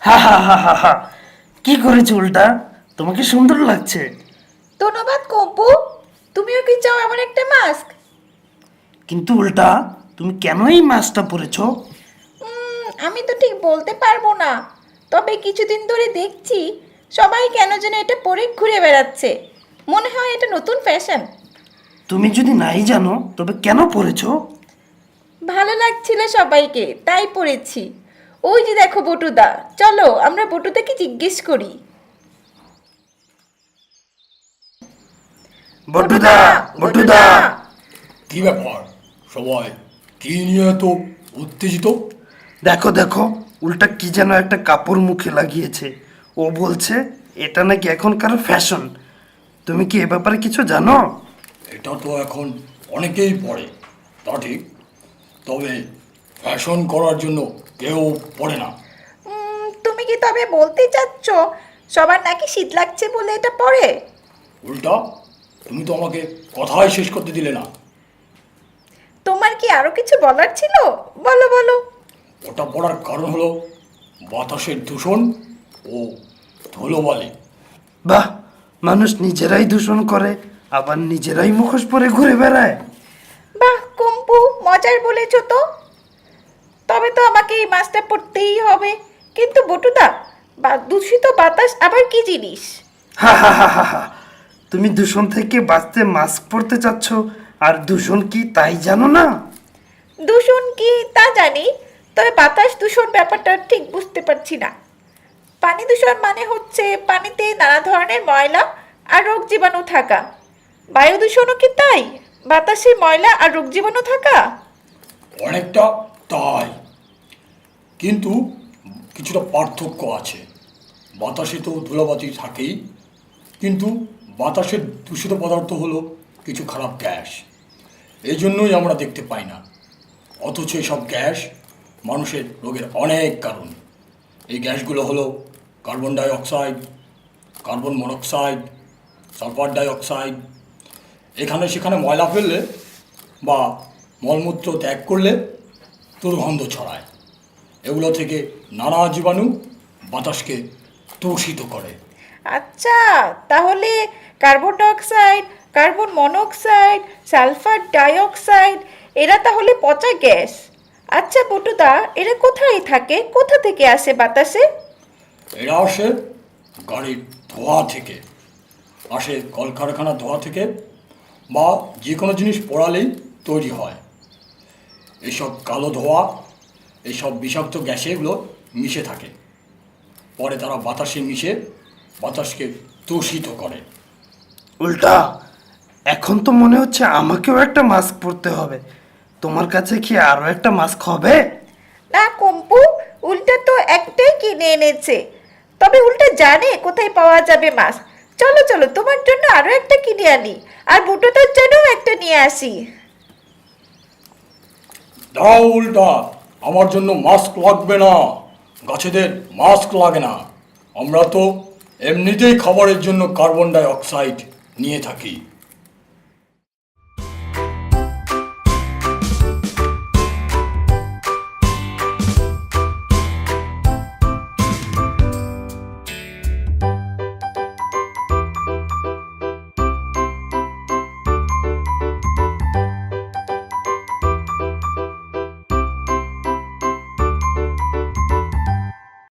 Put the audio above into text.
হা হা হা হা হা। কি করেছো উল্টা? তোমাকে সুন্দর লাগছে। ধন্যবাদ কম্পু। তুমিও কি চাও এমন একটা মাস্ক? কিন্তু উল্টা, তুমি কেন এই মাস্কটা পরেছো? আমি তো ঠিক বলতে পারবো না, তবে কিছুদিন ধরে দেখছি সবাই কেন যেন এটা পরে ঘুরে বেড়াচ্ছে। মনে হয় এটা নতুন ফ্যাশন। তুমি যদি নাই জানো তবে কেন পরেছো? ভালো লাগছিল সবাইকে, তাই পরেছি। ওই যে দেখো বটুদা, চলো আমরা বটুদাকে জিজ্ঞেস করি। বটুদা, বটুদা। কি ব্যাপার সবাই, কি নিয়ে এত উত্তেজিত? দেখো দেখো, উল্টা কি যেন একটা কাপড় মুখে লাগিয়েছে। ও বলছে এটা নাকি এখনকার ফ্যাশন। তুমি কি এ ব্যাপারে কিছু জানো? এটা তো এখন অনেকেই পড়ে, তা ঠিক, তবে ফ্যাশন করার জন্য কেউ পড়ে না। তুমি কি তবে বলতে চাচ্ছ সবার নাকি শীত লাগছে বলে এটা পরে? উল্টা, তুমি তো আমাকে কথাই শেষ করতে দিলে না। তোমার কি আরো কিছু বলার ছিল? বলো বলো। ওটা পড়ার কারণ হলো বাতাসের দূষণ ও ধুলোবালি। বাহ, মানুষ নিজেরাই দূষণ করে আবার নিজেরাই মুখোশ পরে ঘুরে বেড়ায়। বাহ কম্পু, মজার বলেছো তো। তবে তো আমাকে এই মাছটা পড়তেই হবে। কিন্তু বটুদা, দূষিত বাতাস আবার কি জিনিস? হা হা হা হা হা। তুমি দূষণ থেকে বাঁচতে মাস্ক পরতে চাচ্ছ, আর দূষণ কি তাই জানো না? দূষণ কি তা জানি, তবে বাতাস দূষণ ব্যাপারটা ঠিক বুঝতে পারছি না। পানি দূষণ মানে হচ্ছে পানিতে নানা ধরনের ময়লা আর রোগ জীবাণু থাকা। বায়ু দূষণও কি তাই? বাতাসে ময়লা আর রোগ জীবাণু থাকা? অনেকটা তাই, কিন্তু কিছুটা পার্থক্য আছে। বাতাসে তো ধুলোবালি থাকেই, কিন্তু বাতাসের দূষিত পদার্থ হলো কিছু খারাপ গ্যাস। এই জন্যই আমরা দেখতে পাই না, অথচ এসব গ্যাস মানুষের রোগের অনেক কারণ। এই গ্যাসগুলো হলো carbon die oxide, carbon monoxide, sulphur die oxide. এখানে সেখানে ময়লা ফেললে বা মলমূত্র ত্যাগ করলে দুর্গন্ধ ছড়ায়। এগুলো থেকে নানা জীবাণু বাতাসকে দূষিত করে। আচ্ছা, তাহলে carbon dioxide, carbon monoxide, sulphur dioxide এরা তাহলে পচা গ্যাস। আচ্ছা বটুদা, এরা কোথায় থাকে, কোথা থেকে আসে বাতাসে? এরা আসে গাড়ির ধোঁয়া থেকে, আসে কলকারখানার ধোঁয়া থেকে, বা যে কোনো জিনিস পোড়ালেই তৈরি হয়। এইসব কালো ধোঁয়া, এইসব বিষাক্ত গ্যাসে এগুলো মিশে থাকে, পরে তারা বাতাসে মিশে বাতাসকে দূষিত করে। উল্টা, এখন তো মনে হচ্ছে আমাকেও একটা মাস্ক পরতে হবে। তোমার কাছে কি আরো একটা মাস্ক হবে? না কম্পু, উল্টা তো একটাই কিনে এনেছে। তবে উল্টা জানে কোথায় পাওয়া যাবে মাছ। চলো চলো, তোমার জন্য আরো একটা কিনে আনি, আর বুটোটার জন্যও একটা নিয়ে আসি। দাও উল্টা, আমার জন্য মাস্ক লাগবে না, গাছেদের মাস্ক লাগে না। আমরা তো এমনিতেই খাবারের জন্য কার্বন ডাই অক্সাইড নিয়ে থাকি।